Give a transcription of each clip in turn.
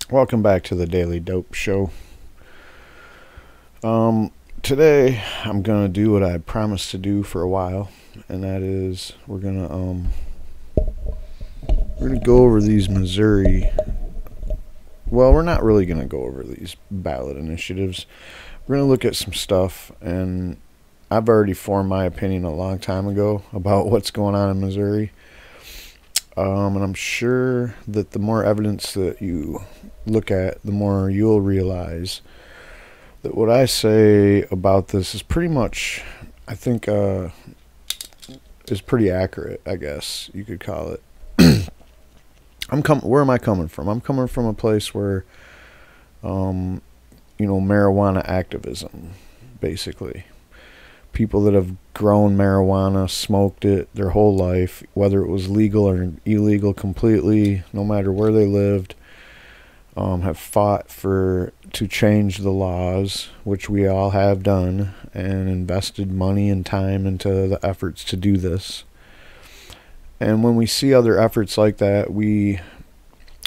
Welcome back to the Daily Dope Show. Today I'm gonna do what I promised to do for a while, and that is we're gonna go over these Missouri. Well, we're not really gonna go over these ballot initiatives. We're gonna look at some stuff, and I've already formed my opinion a long time ago about what's going on in Missouri. And I'm sure that the more evidence that you look at, the more you'll realize that what I say about this is pretty much, I think, is pretty accurate, I guess you could call it. Where am I coming from? I'm coming from a place where, marijuana activism, basically. People that have grown marijuana, smoked it their whole life, whether it was legal or illegal completely, no matter where they lived, have fought to change the laws, which we all have done, and invested money and time into the efforts to do this. And when we see other efforts like that, we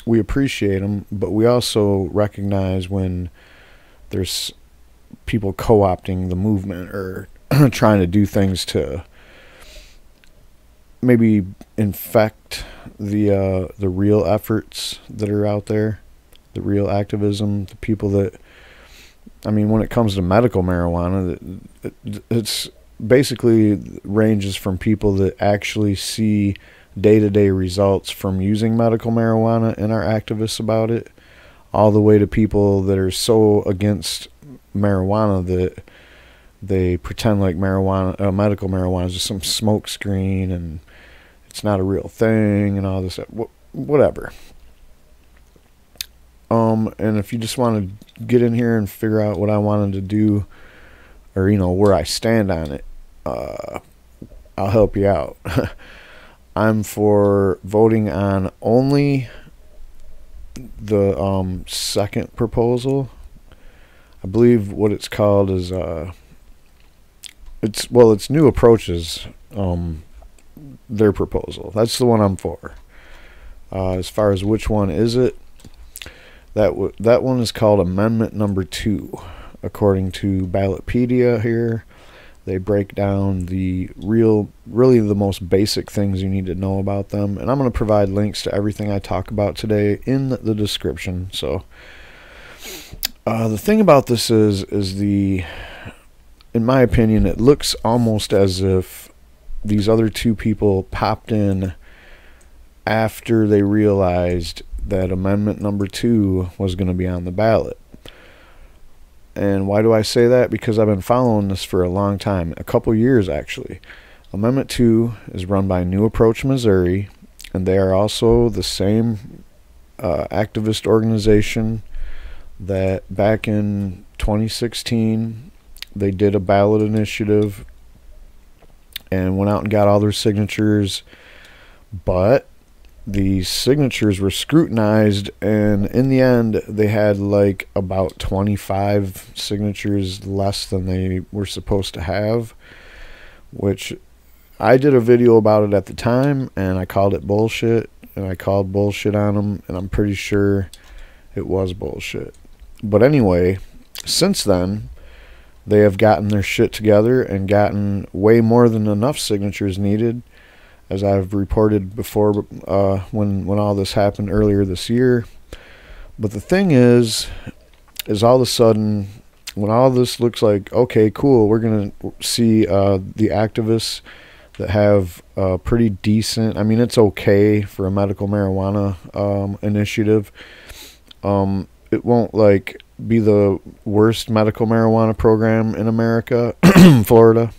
appreciate them, but we also recognize when there's people co-opting the movement or trying to do things to maybe infect the real efforts that are out there, the real activism, the people that, when it comes to medical marijuana, it's basically ranges from people that actually see day-to-day results from using medical marijuana and are activists about it, all the way to people that are so against marijuana that they pretend like medical marijuana is just some smoke screen and it's not a real thing and all this, whatever. And if you just want to get in here and figure out what I wanted to do, or where I stand on it, I'll help you out. I'm for voting on only the second proposal. I believe what it's called is it's New Approaches, their proposal. That's the one I'm for. As far as which one is it, that one is called Amendment Number 2, according to Ballotpedia here. They break down really the most basic things you need to know about them, and I'm going to provide links to everything I talk about today in the description. So the thing about this is in my opinion, it looks almost as if these other two people popped in after they realized that Amendment Number 2 was going to be on the ballot. And why do I say that? Because I've been following this for a long time, a couple years actually. Amendment 2 is run by New Approach Missouri, and they are also the same activist organization that back in 2016 they did a ballot initiative and went out and got all their signatures, but the signatures were scrutinized, and in the end they had like about 25 signatures less than they were supposed to have, which I did a video about it at the time, and I called it bullshit, and I called bullshit on them, and I'm pretty sure it was bullshit. But anyway, since then they have gotten their shit together and gotten way more than enough signatures needed, as I've reported before when all this happened earlier this year. But the thing is all of a sudden, when all this looks like, okay, cool, we're going to see the activists that have pretty decent, it's okay for a medical marijuana initiative. It won't like be the worst medical marijuana program in America, Florida,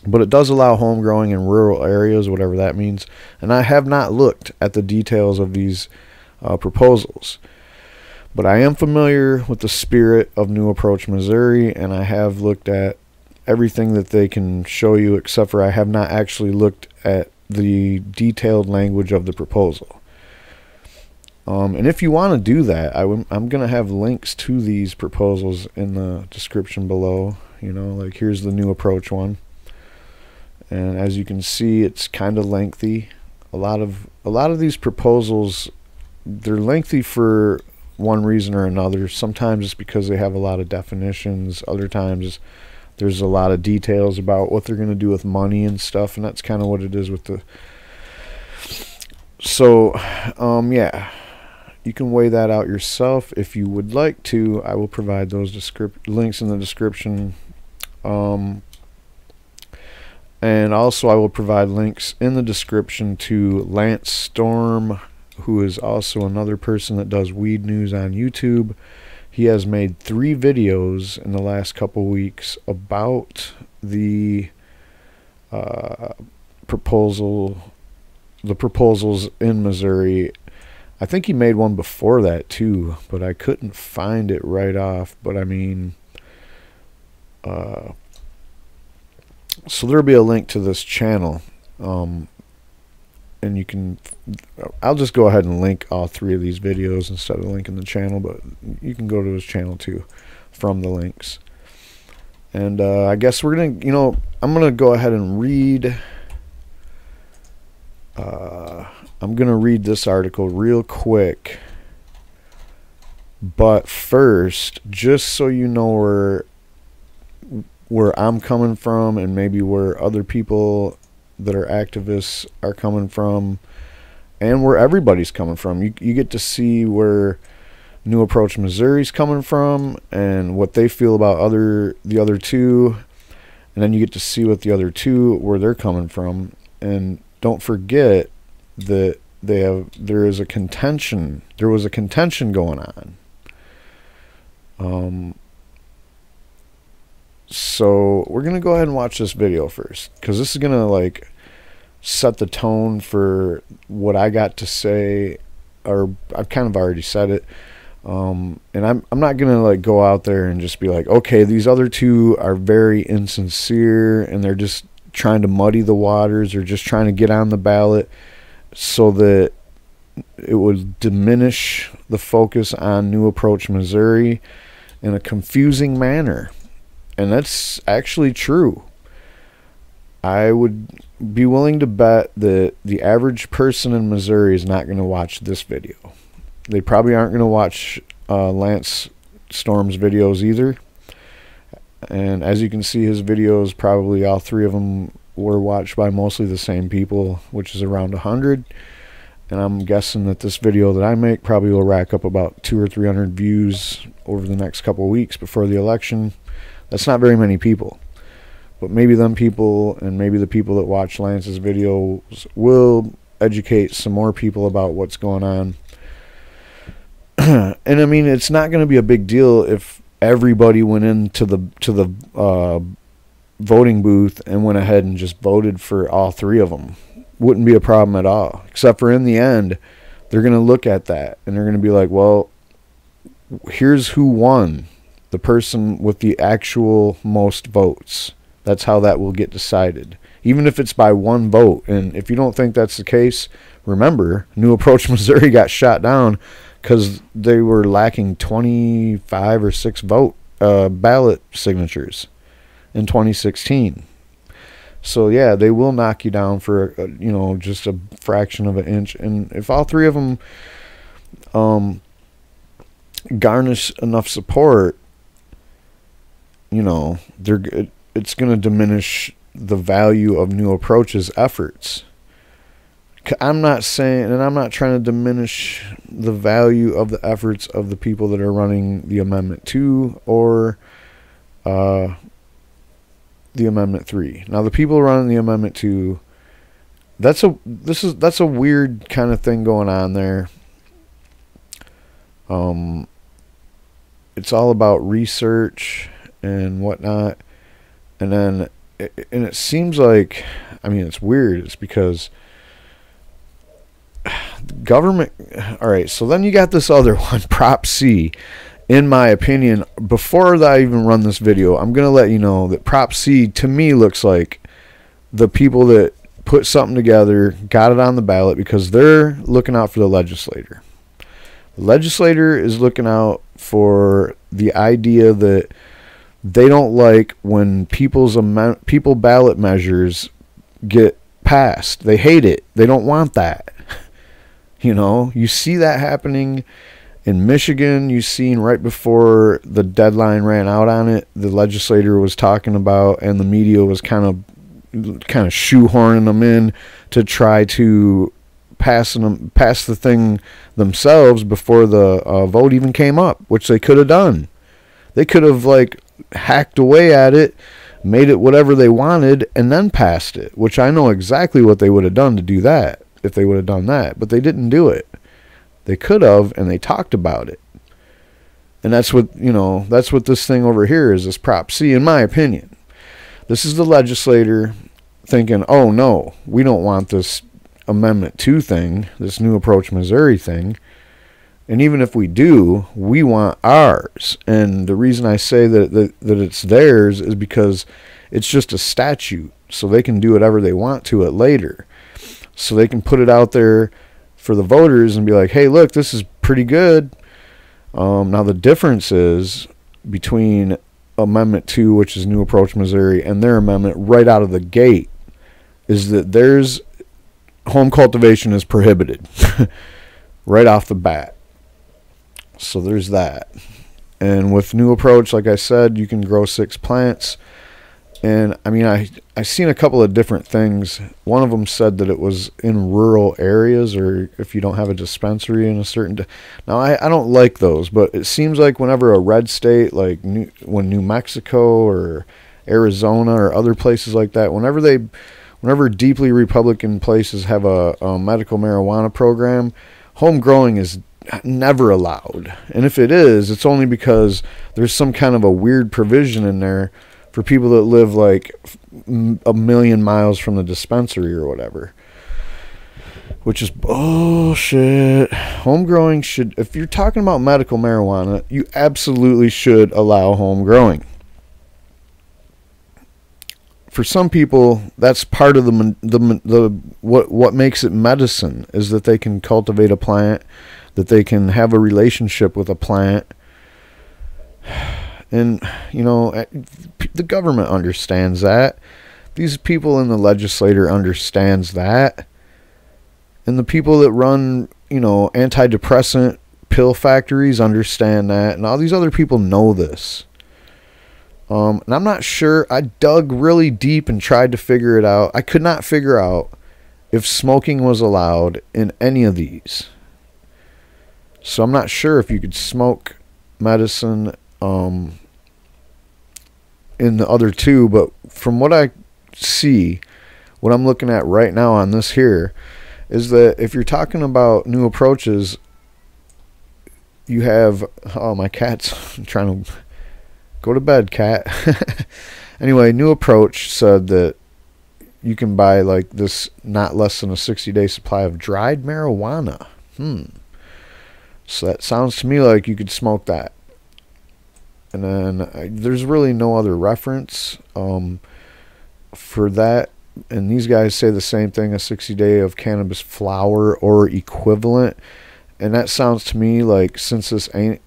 but it does allow home growing in rural areas, whatever that means. And I have not looked at the details of these proposals, but I am familiar with the spirit of New Approach Missouri, and I have looked at everything that they can show you, except for I have not actually looked at the detailed language of the proposal. And if you want to do that, I'm going to have links to these proposals in the description below. Like here's the New Approach one. And as you can see, it's kind of lengthy. A lot of these proposals they're lengthy for one reason or another. Sometimes it's because they have a lot of definitions. Other times there's a lot of details about what they're going to do with money and stuff, and that's kind of what it is with the... So, yeah, you can weigh that out yourself if you would like to. I will provide those links in the description. And also I will provide links in the description to Lance Storm, who is also another person that does weed news on YouTube. He has made 3 videos in the last couple weeks about the proposals in Missouri. I think he made one before that too, but I couldn't find it right off. But I mean, so there'll be a link to this channel, and you can, I'll just go ahead and link all 3 of these videos instead of linking the channel, but you can go to his channel too from the links. And I guess we're gonna, you know, I'm gonna go ahead and read, I'm gonna read this article real quick, but first, just so you know where I'm coming from, and maybe where other people that are activists are coming from, and where everybody's coming from. You get to see where New Approach Missouri's coming from and what they feel about the other two, and then you get to see what the other two, where they're coming from. And don't forget that there was a contention going on. So we're gonna go ahead and watch this video first, because this is gonna like set the tone for what I got to say, or I've kind of already said it. And I'm not gonna like go out there and just be like, okay, these other two are very insincere and they're just trying to muddy the waters, or just trying to get on the ballot so that it would diminish the focus on New Approach Missouri in a confusing manner. And that's actually true. I would be willing to bet that the average person in Missouri is not going to watch this video. They probably aren't going to watch Lance Storm's videos either. And as you can see, his videos, probably all 3 of them were watched by mostly the same people, which is around 100. And I'm guessing that this video that I make probably will rack up about 200 or 300 views over the next couple of weeks before the election. That's not very many people, but maybe them people, and maybe the people that watch Lance's videos, will educate some more people about what's going on. And I mean, it's not going to be a big deal if everybody went into the voting booth and went ahead and just voted for all 3 of them. Wouldn't be a problem at all, except for in the end, they're going to look at that and they're going to be like, well, here's who won. The person with the actual most votes. That's how that will get decided, even if it's by 1 vote. And if you don't think that's the case, remember, New Approach Missouri got shot down because they were lacking 25 or 6 ballot signatures in 2016. So yeah, they will knock you down for you know, just a fraction of an inch. And if all 3 of them garnish enough support, you know, it's going to diminish the value of New Approach's efforts. I'm not saying, and I'm not trying to diminish the value of the efforts of the people that are running the Amendment 2 or the Amendment 3. Now, the people running the Amendment 2, that's a weird kind of thing going on there. It's all about research and whatnot, and then it seems like, I mean, it's weird. It's because the government. All right, so then you got this other one, Prop C. In my opinion, before I even run this video, I'm gonna let you know that Prop C to me looks like the people that put something together got it on the ballot because they're looking out for the legislator. The legislator is looking out for the idea that they don't like when people ballot measures get passed. They hate it. They don't want that. You know, you see that happening in Michigan. You seen right before the deadline ran out on it, the legislator was talking about, and the media was kind of shoehorning them in to try to pass the thing themselves before the vote even came up, which they could have done. They could have like hacked away at it, made it whatever they wanted, and then passed it, which I know exactly what they would have done to do that if they would have done that, but they didn't do it. They could have, and they talked about it. And that's what, you know, that's what this thing over here is, this Prop C, in my opinion. This is the legislator thinking, oh no, we don't want this Amendment 2 thing, this New Approach Missouri thing. And even if we do, we want ours. And the reason I say that it's theirs is because it's just a statute, so they can do whatever they want to it later. So they can put it out there for the voters and be like, hey, look, this is pretty good. Now the difference is between Amendment 2, which is New Approach Missouri, and their amendment right out of the gate is that theirs, home cultivation is prohibited right off the bat. So there's that. And with New Approach, like I said, you can grow 6 plants. And I mean, I seen a couple of different things. One of them said that it was in rural areas, or if you don't have a dispensary in a certain now I don't like those, but it seems like whenever a red state like when New Mexico or Arizona or other places like that, whenever deeply Republican places have a medical marijuana program, home growing is never allowed. And if it is, it's only because there's some kind of a weird provision in there for people that live like a million miles from the dispensary or whatever, which is bullshit. Home growing should, if you're talking about medical marijuana, you absolutely should allow home growing. For some people, that's part of what makes it medicine, is that they can cultivate a plant, that they can have a relationship with a plant. And, you know, the government understands that. These people in the legislature understands that. And the people that run, you know, antidepressant pill factories understand that. And all these other people know this. And I'm not sure. I dug really deep and tried to figure it out. I could not figure out if smoking was allowed in any of these. So I'm not sure if you could smoke medicine in the other two, but from what I see, what I'm looking at right now on this here, is that if you're talking about new approaches, you have, oh, my cat's trying to go to bed, cat. Anyway, New Approach said that you can buy like this not less than a 60-day supply of dried marijuana. So that sounds to me like you could smoke that. And then there's really no other reference for that. And these guys say the same thing, a 60-day of cannabis flower or equivalent. And that sounds to me like, since this ain't,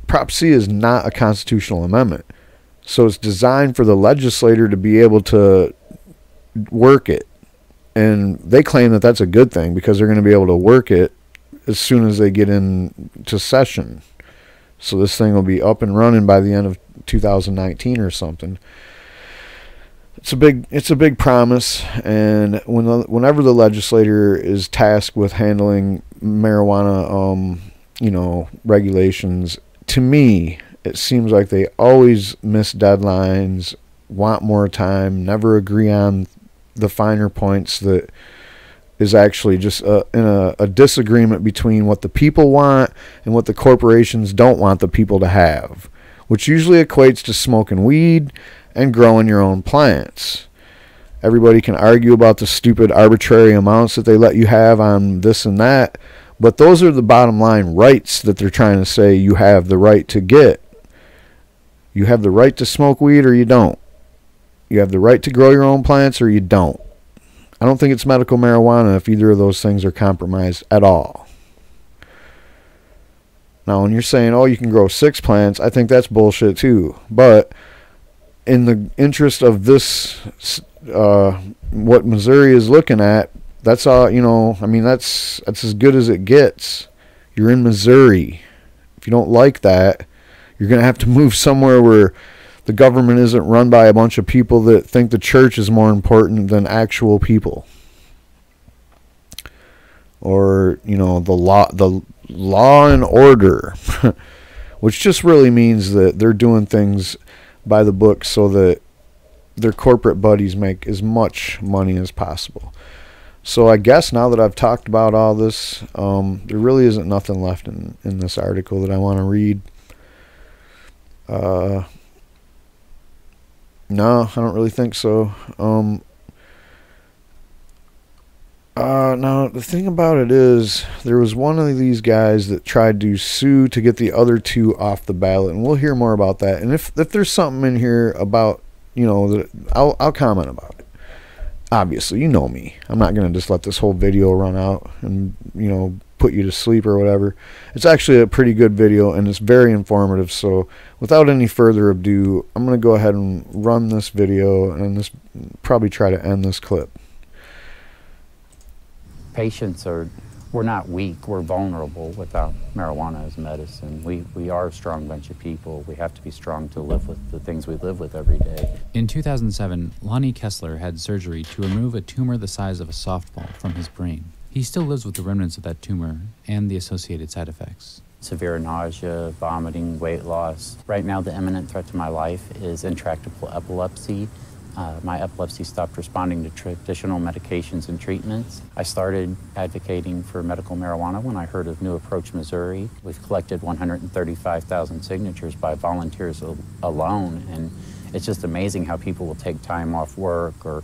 Prop C is not a constitutional amendment. So it's designed for the legislator to be able to work it. And they claim that that's a good thing because they're going to be able to work it as soon as they get into session. So this thing will be up and running by the end of 2019 or something. It's a big promise, and whenever the legislator is tasked with handling marijuana, you know, regulations, to me it seems like they always miss deadlines, want more time, never agree on the finer points that is actually just in a disagreement between what the people want and what the corporations don't want the people to have, which usually equates to smoking weed and growing your own plants. Everybody can argue about the stupid arbitrary amounts that they let you have on this and that, but those are the bottom line rights that they're trying to say you have the right to get. You have the right to smoke weed or you don't. You have the right to grow your own plants or you don't. I don't think it's medical marijuana if either of those things are compromised at all. Now, when you're saying, oh, you can grow 6 plants, I think that's bullshit too. But in the interest of this, what Missouri is looking at, That's all, you know, I mean, that's as good as it gets. You're in Missouri. If you don't like that, you're going to have to move somewhere where the government isn't run by a bunch of people that think the church is more important than actual people. Or, you know, the law and order, which just really means that they're doing things by the book so that their corporate buddies make as much money as possible. So I guess now that I've talked about all this, there really isn't nothing left in this article that I want to read. No, I don't really think so. Now, the thing about it is, there was one of these guys that tried to sue to get the other two off the ballot, and we'll hear more about that. And if there's something in here about, you know, that I'll comment about it. Obviously, you know me. I'm not going to just let this whole video run out and, you know, put you to sleep or whatever. It's actually a pretty good video, and it's very informative. So without any further ado, I'm going to go ahead and run this video, and probably try to end this clip. Patients we're not weak, we're vulnerable without marijuana as medicine. We are a strong bunch of people. We have to be strong to live with the things we live with every day. In 2007, Lonnie Kessler had surgery to remove a tumor the size of a softball from his brain. He still lives with the remnants of that tumor and the associated side effects. Severe nausea, vomiting, weight loss. Right now, the imminent threat to my life is intractable epilepsy. My epilepsy stopped responding to traditional medications and treatments. I started advocating for medical marijuana when I heard of New Approach Missouri. We've collected 135,000 signatures by volunteers alone, and it's just amazing how people will take time off work or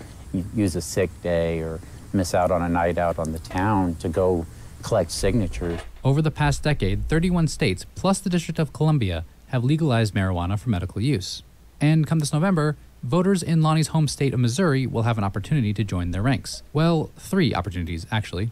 use a sick day or miss out on a night out on the town to go collect signatures. Over the past decade, 31 states, plus the District of Columbia, have legalized marijuana for medical use. And come this November, voters in Lonnie's home state of Missouri will have an opportunity to join their ranks. Well, 3 opportunities, actually.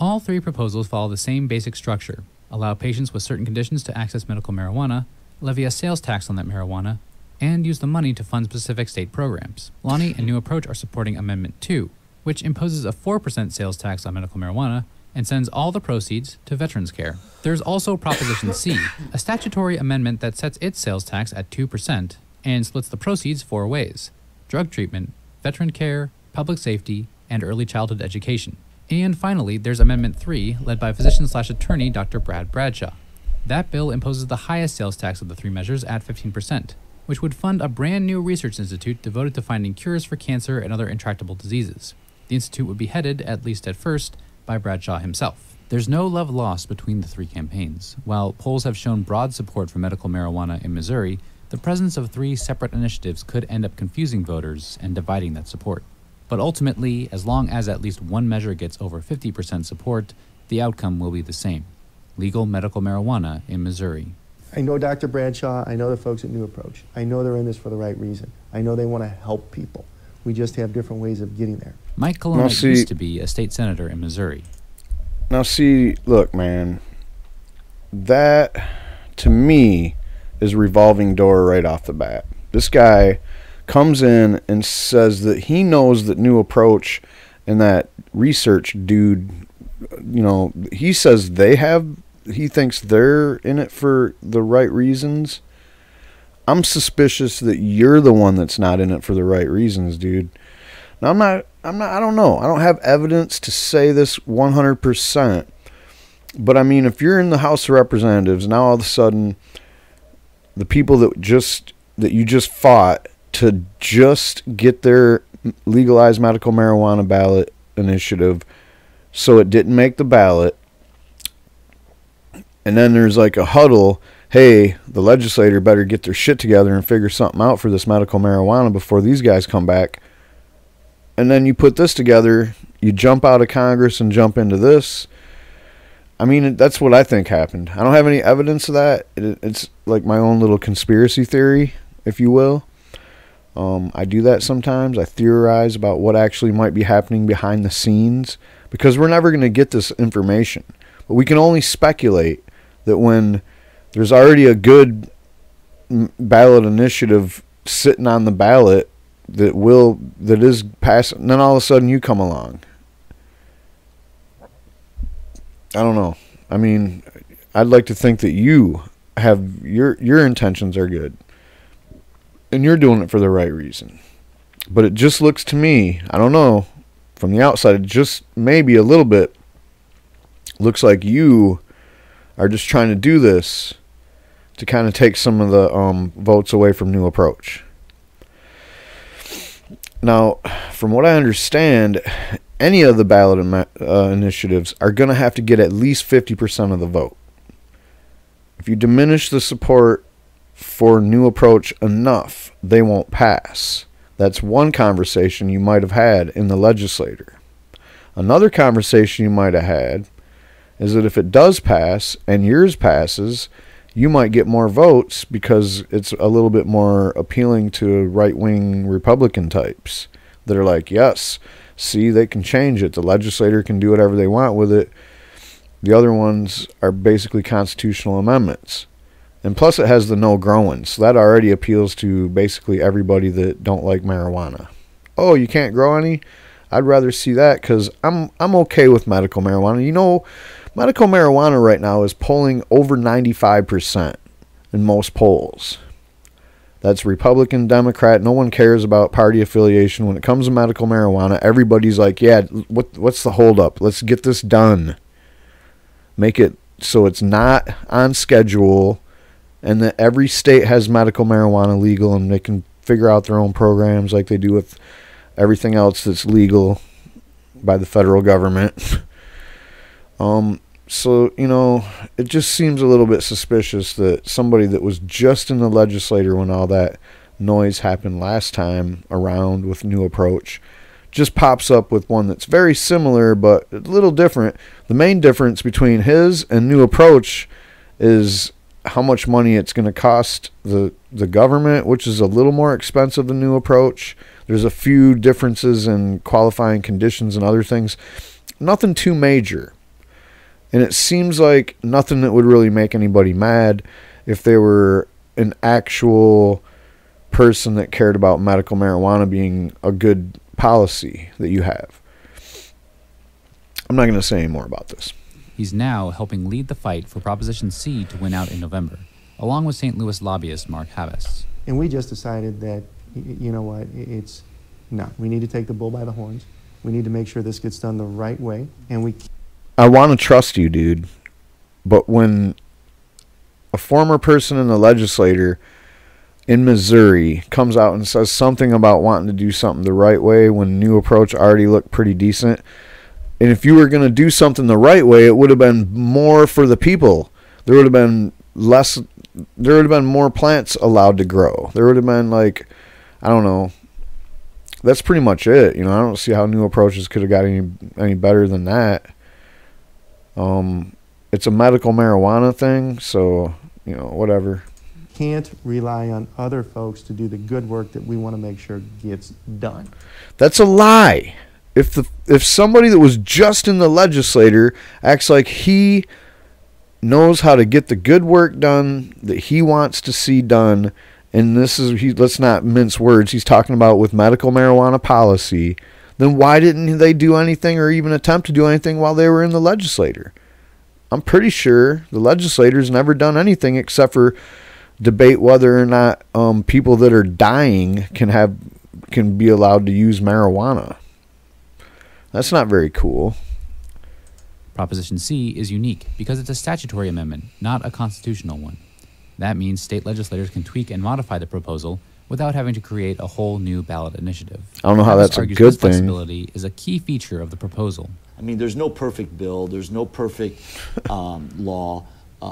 All 3 proposals follow the same basic structure: allow patients with certain conditions to access medical marijuana, levy a sales tax on that marijuana, and use the money to fund specific state programs. Lonnie and New Approach are supporting Amendment 2, which imposes a 4% sales tax on medical marijuana and sends all the proceeds to veterans care. There's also Proposition C, a statutory amendment that sets its sales tax at 2% and splits the proceeds 4 ways: drug treatment, veteran care, public safety, and early childhood education. And finally, there's Amendment 3, led by physician/attorney Dr. Brad Bradshaw. That bill imposes the highest sales tax of the 3 measures at 15%, which would fund a brand new research institute devoted to finding cures for cancer and other intractable diseases. The institute would be headed, at least at first, by Bradshaw himself. There's no love lost between the 3 campaigns. While polls have shown broad support for medical marijuana in Missouri, the presence of 3 separate initiatives could end up confusing voters and dividing that support. But ultimately, as long as at least one measure gets over 50% support, the outcome will be the same: legal medical marijuana in Missouri. I know Dr. Bradshaw, I know the folks at New Approach. I know they're in this for the right reason. I know they want to help people. We just have different ways of getting there. Mike Colonna used to be a state senator in Missouri. Now see, look, man, that, to me, is a revolving door right off the bat. This guy comes in and says that he knows that New Approach and that research dude, you know, he says he thinks they're in it for the right reasons. I'm suspicious that you're the one that's not in it for the right reasons, dude. Now, I don't know. I don't have evidence to say this 100%. But I mean, if you're in the House of Representatives, now all of a sudden, the people that you just fought to just get their legalized medical marijuana ballot initiative, so it didn't make the ballot, and then there's like a huddle, hey, the legislator better get their shit together and figure something out for this medical marijuana before these guys come back. And then you put this together, you jump out of Congress and jump into this. I mean, that's what I think happened. I don't have any evidence of that. It's like my own little conspiracy theory, if you will. I do that sometimes. I theorize about what actually might be happening behind the scenes, because we're never going to get this information. But we can only speculate that when there's already a good ballot initiative sitting on the ballot that is passed, and then all of a sudden you come along. I don't know. I mean, I'd like to think that you have your intentions are good, and you're doing it for the right reason. But it just looks to me, I don't know, from the outside, it just maybe a little bit looks like you are just trying to do this to kind of take some of the votes away from New Approach. Now, from what I understand, any of the ballot initiatives are going to have to get at least 50% of the vote. If you diminish the support for New Approach enough, they won't pass. That's one conversation you might have had in the legislature. Another conversation you might have had is that if it does pass and yours passes, you might get more votes because it's a little bit more appealing to right-wing Republican types that are like, yes, see, they can change it. The legislator can do whatever they want with it. The other ones are basically constitutional amendments. And plus it has the no growing, so that already appeals to basically everybody that don't like marijuana. Oh, you can't grow any? I'd rather see that because I'm okay with medical marijuana. You know, medical marijuana right now is polling over 95% in most polls. That's Republican, Democrat. No one cares about party affiliation. When it comes to medical marijuana, everybody's like, yeah, what's the holdup? Let's get this done. Make it so it's not on schedule and that every state has medical marijuana legal and they can figure out their own programs like they do with everything else that's legal by the federal government. So, you know, it just seems a little bit suspicious that somebody that was just in the legislature when all that noise happened last time around with New Approach just pops up with one that's very similar but a little different. The main difference between his and New Approach is how much money it's going to cost the government, which is a little more expensive than New Approach. There's a few differences in qualifying conditions and other things. Nothing too major. And it seems like nothing that would really make anybody mad if they were an actual person that cared about medical marijuana being a good policy that you have. I'm not going to say any more about this. He's now helping lead the fight for Proposition C to win out in November, along with St. Louis lobbyist Mark Havis. And we just decided that, you know what, we need to take the bull by the horns. We need to make sure this gets done the right way, and I want to trust you, dude, but when a former person in the legislature in Missouri comes out and says something about wanting to do something the right way when New Approach already looked pretty decent, and if you were going to do something the right way, it would have been more for the people. There would have been more plants allowed to grow. There would have been, like, I don't know. That's pretty much it. You know, I don't see how New Approaches could have got any better than that. It's a medical marijuana thing, so, you know, whatever. Can't rely on other folks to do the good work that we want to make sure gets done. That's a lie. If somebody that was just in the legislature acts like he knows how to get the good work done that he wants to see done, and let's not mince words, he's talking about with medical marijuana policy, then why didn't they do anything or even attempt to do anything while they were in the legislature? I'm pretty sure the legislature's never done anything except for debate whether or not people that are dying can be allowed to use marijuana. That's not very cool. Proposition C is unique because it's a statutory amendment, not a constitutional one. That means state legislators can tweak and modify the proposal without having to create a whole new ballot initiative. I don't know how that's a good thing. Flexibility is a key feature of the proposal. I mean, there's no perfect bill, there's no perfect law,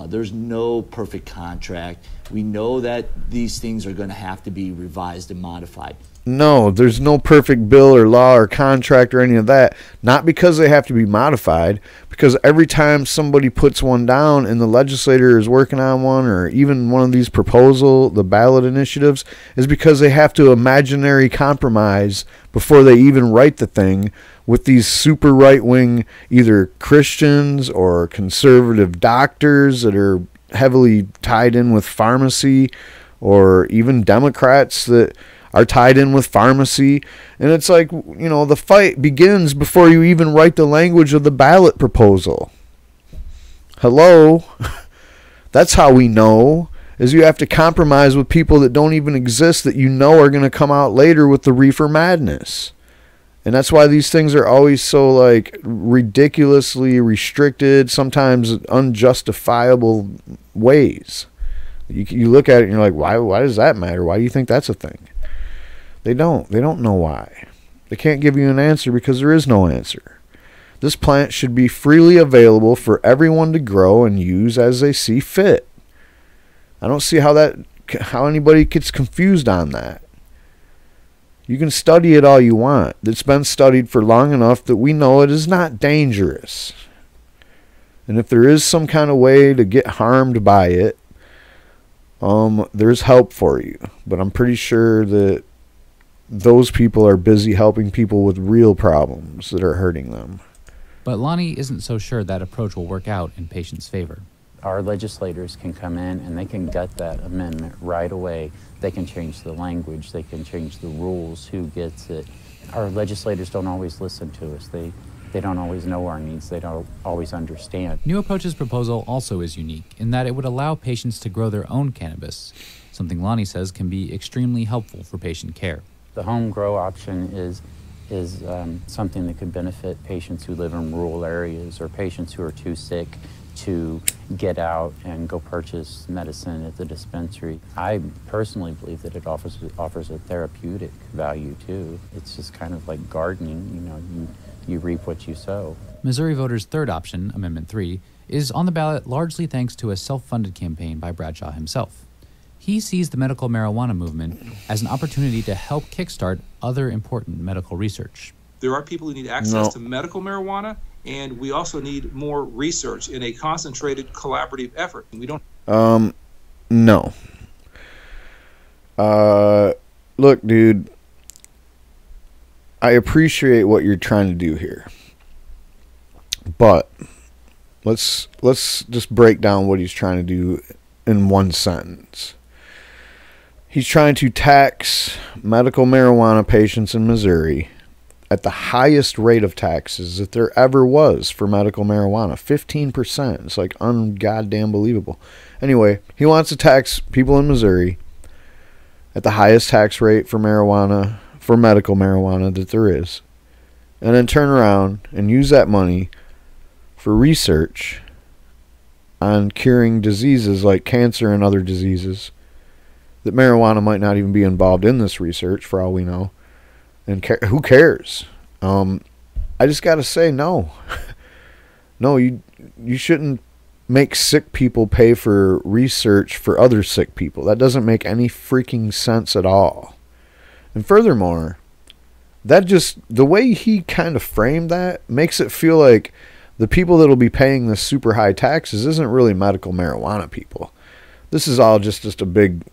there's no perfect contract. We know that these things are going to have to be revised and modified. No, there's no perfect bill or law or contract or any of that. Not because they have to be modified, because every time somebody puts one down and the legislator is working on one, or even one of these the ballot initiatives, is because they have to imaginary compromise before they even write the thing with these super right-wing either Christians or conservative doctors that are heavily tied in with pharmacy, or even Democrats that are tied in with pharmacy. And it's like, you know, the fight begins before you even write the language of the ballot proposal. Hello? That's how we know, is you have to compromise with people that don't even exist that you know are going to come out later with the reefer madness. And that's why these things are always so, like, ridiculously restricted, sometimes unjustifiable ways. You look at it and you're like, why does that matter? Why do you think that's a thing? They don't know why. They can't give you an answer because there is no answer. This plant should be freely available for everyone to grow and use as they see fit. I don't see how anybody gets confused on that. You can study it all you want. It's been studied for long enough that we know it is not dangerous. And if there is some kind of way to get harmed by it, there's help for you. But I'm pretty sure that those people are busy helping people with real problems that are hurting them. But Lonnie isn't so sure that approach will work out in patients' favor. Our legislators can come in and they can gut that amendment right away. They can change the language, they can change the rules, who gets it. Our legislators don't always listen to us. They don't always know our needs, they don't always understand. New Approach's proposal also is unique in that it would allow patients to grow their own cannabis, something Lonnie says can be extremely helpful for patient care. The home grow option is something that could benefit patients who live in rural areas or patients who are too sick to get out and go purchase medicine at the dispensary. I personally believe that it offers a therapeutic value too. It's just kind of like gardening, you know, you reap what you sow. Missouri voters' third option, Amendment 3, is on the ballot largely thanks to a self-funded campaign by Bradshaw himself. He sees the medical marijuana movement as an opportunity to help kickstart other important medical research. There are people who need access to medical marijuana, and we also need more research in a concentrated collaborative effort. We don't. No. Look, dude, I appreciate what you're trying to do here, but let's just break down what he's trying to do in one sentence. He's trying to tax medical marijuana patients in Missouri at the highest rate of taxes that there ever was for medical marijuana, 15%. It's like ungoddamn believable. Anyway, he wants to tax people in Missouri at the highest tax rate for marijuana, for medical marijuana that there is, and then turn around and use that money for research on curing diseases like cancer and other diseases that marijuana might not even be involved in this research for all we know. And who cares? I just got to say no. No, you shouldn't make sick people pay for research for other sick people. That doesn't make any freaking sense at all. And furthermore, that just, the way he kind of framed that makes it feel like the people that'll be paying this super high taxes isn't really medical marijuana people. This is all just a big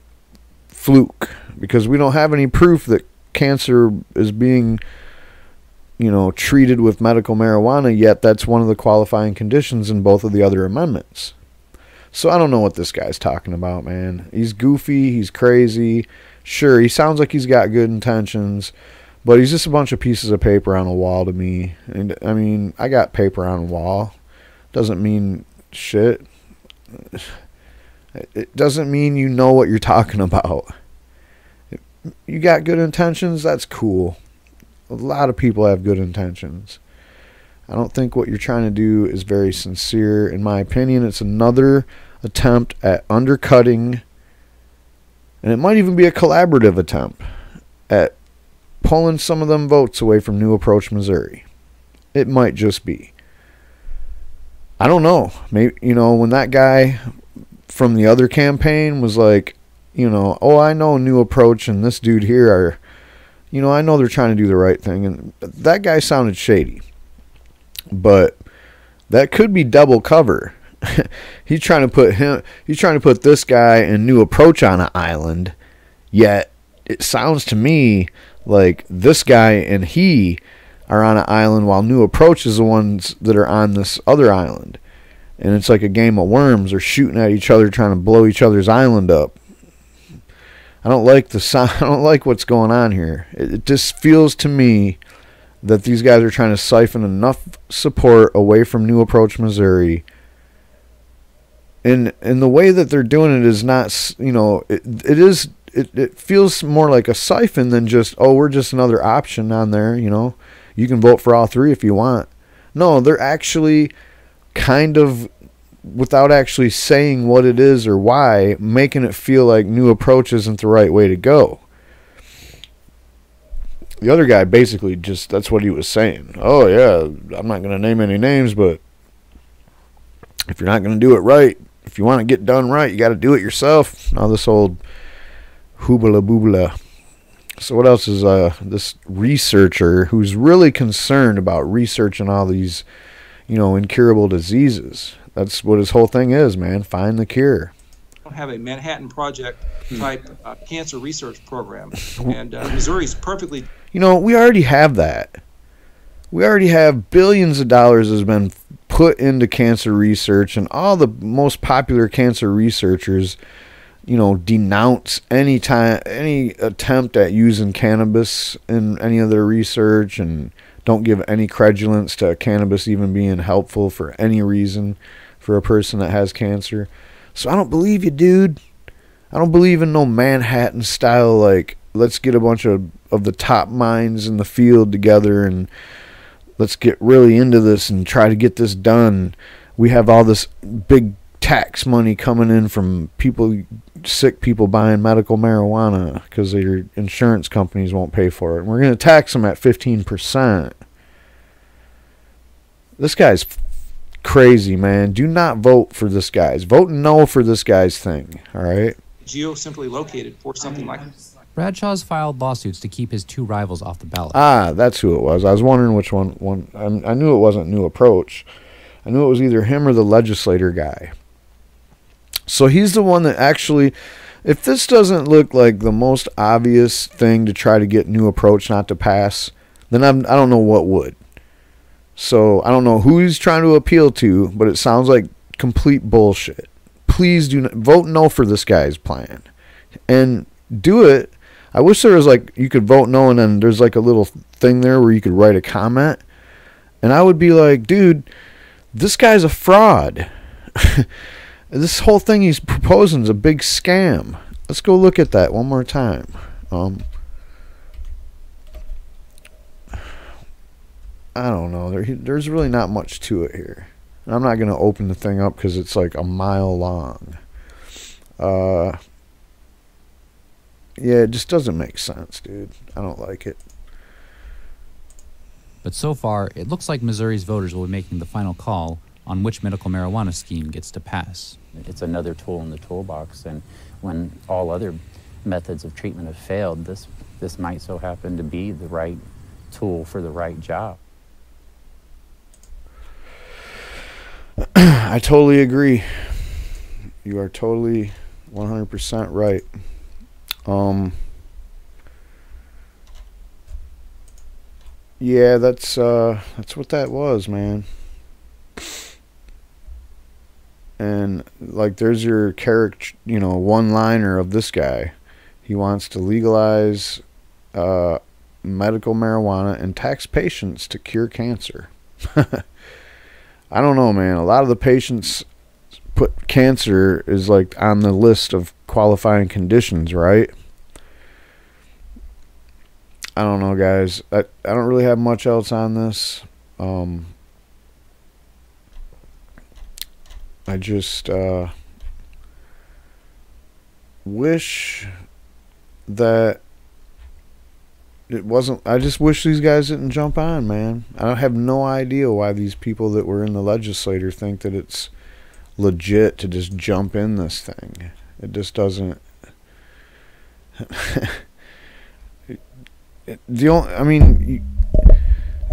fluke, because we don't have any proof that cancer is being, treated with medical marijuana, yet that's one of the qualifying conditions in both of the other amendments. So I don't know what this guy's talking about, man. He's goofy, he's crazy. Sure, he sounds like he's got good intentions, but he's just a bunch of pieces of paper on a wall to me. And I mean, I got paper on a wall. Doesn't mean shit. It doesn't mean you know what you're talking about. You got good intentions, that's cool. A lot of people have good intentions. I don't think what you're trying to do is very sincere. In my opinion, it's another attempt at undercutting, and it might even be a collaborative attempt at pulling some of them votes away from New Approach Missouri. It might just be. I don't know. Maybe, when that guy from the other campaign was like, oh, I know New Approach and this dude here are, I know they're trying to do the right thing. And that guy sounded shady. But that could be double cover. He's trying to put this guy and New Approach on an island. Yet it sounds to me like this guy and he are on an island while New Approach is the ones that are on this other island. And it's like a game of worms. They're shooting at each other, trying to blow each other's island up. I don't like the sound. I don't like what's going on here. It just feels to me that these guys are trying to siphon enough support away from New Approach Missouri and the way that they're doing it is not, you know, it feels more like a siphon than just, oh, we're just another option on there, you know, you can vote for all three if you want. No, they're actually kind of, without actually saying what it is or why, making it feel like New Approach isn't the right way to go. The other guy basically just, that's what he was saying. Oh yeah, I'm not going to name any names, but if you're not going to do it right, if you want to get done right, you got to do it yourself. Now this old hoobla boobla. So what else is this researcher who's really concerned about researching all these, you know, incurable diseases? That's what his whole thing is, man. Find the cure. Have a Manhattan Project type cancer research program, and Missouri's perfectly. You know, we already have that. We already have billions of dollars has been put into cancer research, and all the most popular cancer researchers, you know, denounce any attempt at using cannabis in any of their research, and don't give any credulence to cannabis even being helpful for any reason for a person that has cancer. So I don't believe you, dude. I don't believe in no Manhattan style, like, let's get a bunch of the top minds in the field together and let's get really into this and try to get this done. We have all this big tax money coming in from people, sick people buying medical marijuana because their insurance companies won't pay for it. And we're going to tax them at 15%. This guy's crazy, man. Do not vote for this guy's. Vote no for this guy's thing, all right? Simply located for something like this. Bradshaw's filed lawsuits to keep his two rivals off the ballot. Ah, that's who it was. I was wondering which one. I knew it wasn't New Approach. I knew it was either him or the legislator guy. So he's the one that actually, if this doesn't look like the most obvious thing to try to get New Approach not to pass, then I don't know what would. So I don't know who he's trying to appeal to, but it sounds like complete bullshit. Please do not vote no for this guy's plan, and do it. I wish there was, like, you could vote no and then there's like a little thing there where you could write a comment, and I would be like, dude, this guy's a fraud. This whole thing he's proposing is a big scam. Let's go look at that one more time. I don't know. There's really not much to it here. I'm not going to open the thing up because it's like a mile long. Yeah, it just doesn't make sense, dude. I don't like it. But so far, it looks like Missouri's voters will be making the final call on which medical marijuana scheme gets to pass. It's another tool in the toolbox, and when all other methods of treatment have failed, this might so happen to be the right tool for the right job. I totally agree. You are totally 100% right. Yeah, that's what that was, man. And like, there's your character, you know, one-liner of this guy. He wants to legalize medical marijuana and tax patients to cure cancer. I don't know, man. A lot of the patients put cancer is like on the list of qualifying conditions, right? I don't know, guys. I don't really have much else on this. I just wish that it wasn't. I just wish these guys didn't jump on, man. I have no idea why these people that were in the legislature think that it's legit to just jump in this thing. It just doesn't. I mean,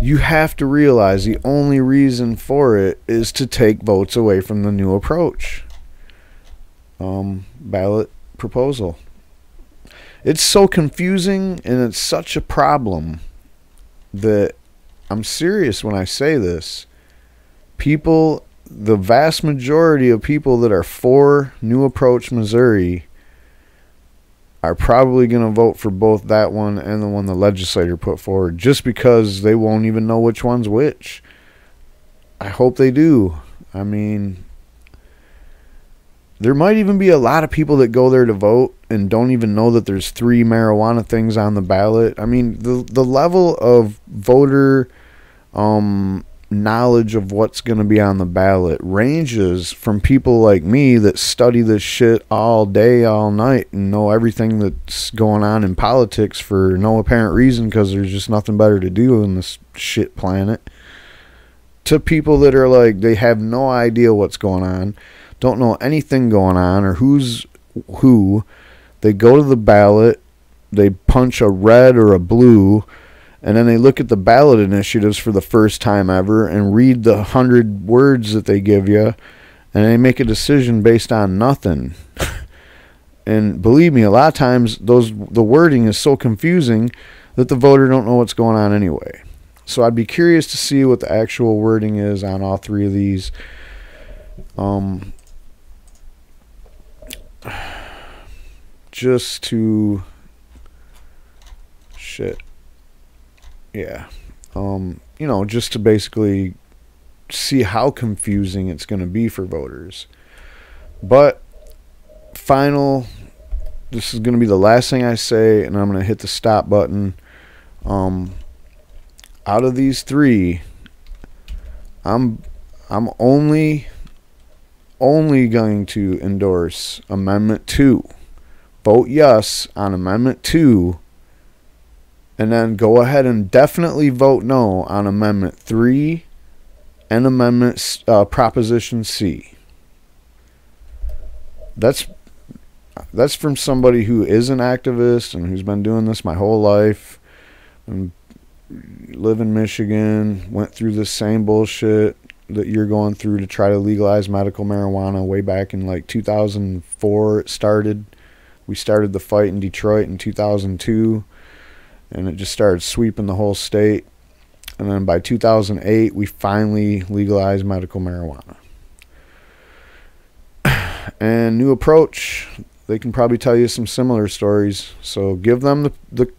you have to realize the only reason for it is to take votes away from the New Approach ballot proposal. It's so confusing, and it's such a problem that I'm serious when I say this. People, the vast majority of people that are for New Approach Missouri are probably going to vote for both that one and the one the legislator put forward, just because they won't even know which one's which. I hope they do. I mean, there might even be a lot of people that go there to vote and don't even know that there's 3 marijuana things on the ballot. I mean, the level of voter knowledge of what's going to be on the ballot ranges from people like me that study this shit all day, all night, and know everything that's going on in politics for no apparent reason because there's just nothing better to do on this shit planet, to people that are like, they have no idea what's going on, don't know anything going on or who's who. They go to the ballot, they punch a red or a blue, and then they look at the ballot initiatives for the first time ever and read the 100 words that they give you, and they make a decision based on nothing. And believe me, a lot of times the wording is so confusing that the voter don't know what's going on anyway. So I'd be curious to see what the actual wording is on all 3 of these. Just to you know, just to basically see how confusing it's going to be for voters. But this is going to be the last thing I say, and I'm going to hit the stop button. Out of these 3, I'm only going to endorse Amendment 2. Vote yes on Amendment 2, and then go ahead and definitely vote no on Amendment 3 and Amendment Proposition C. That's from somebody who is an activist and who's been doing this my whole life, and live in Michigan, went through the same bullshit that you're going through to try to legalize medical marijuana way back in like 2004 it started. We started the fight in Detroit in 2002, and it just started sweeping the whole state. And then by 2008, we finally legalized medical marijuana. And New Approach, they can probably tell you some similar stories. So give them the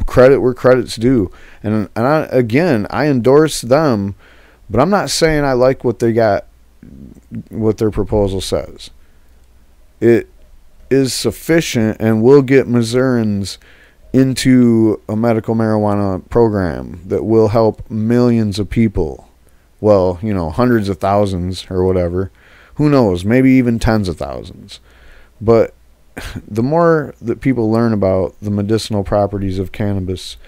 credit where credit's due. And I endorse them, but I'm not saying I like what they got, what their proposal says. It is sufficient and will get Missourians into a medical marijuana program that will help millions of people. Well, you know, hundreds of thousands or whatever. Who knows? Maybe even tens of thousands. But the more that people learn about the medicinal properties of cannabis,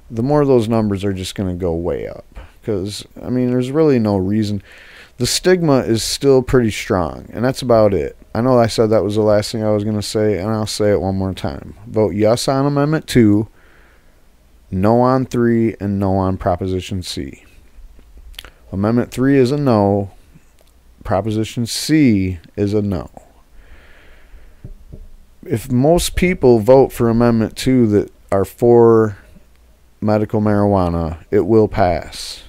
the more those numbers are just going to go way up. Because, I mean, there's really no reason. The stigma is still pretty strong, and that's about it. I know I said that was the last thing I was going to say, and I'll say it one more time. Vote yes on Amendment 2, no on 3, and no on Proposition C. Amendment 3 is a no. Proposition C is a no. If most people vote for Amendment 2 that are for medical marijuana, it will pass.